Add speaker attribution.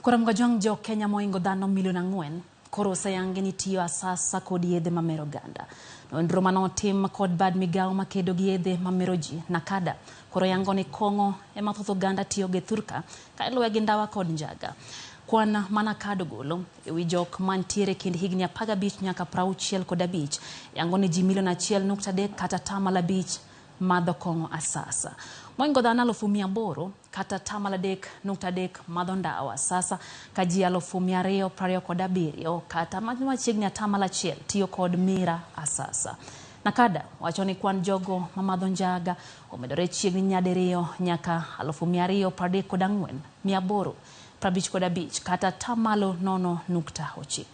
Speaker 1: Kuram gajong jo Kenya moingo dhano milion 4 koro sayange ni tiyo asasa kod yedhe mamero ganda. Nonro manotim kod bad migao makedo gi yedhe mamero ji NACADA koro yango ni kongo mathoth ganda tiyo gi thurka ka iluwe gi ndawa kod njaga. Kwan mana kado golo ewi jok mantiere kind higni 15 nyaka 65 yango ni ji milion 1.3 kata 5 madho kongo asasa. Moingo dhano 800 kata 3.3 madho ndawa sasa kaji 227 kata machiegni 1 tiyo kod mira asasa. NACADA wacho ni kwan jogo mamadho njaga omedore chiegni nyadiriyo nyaka 234,855 kata 0.9.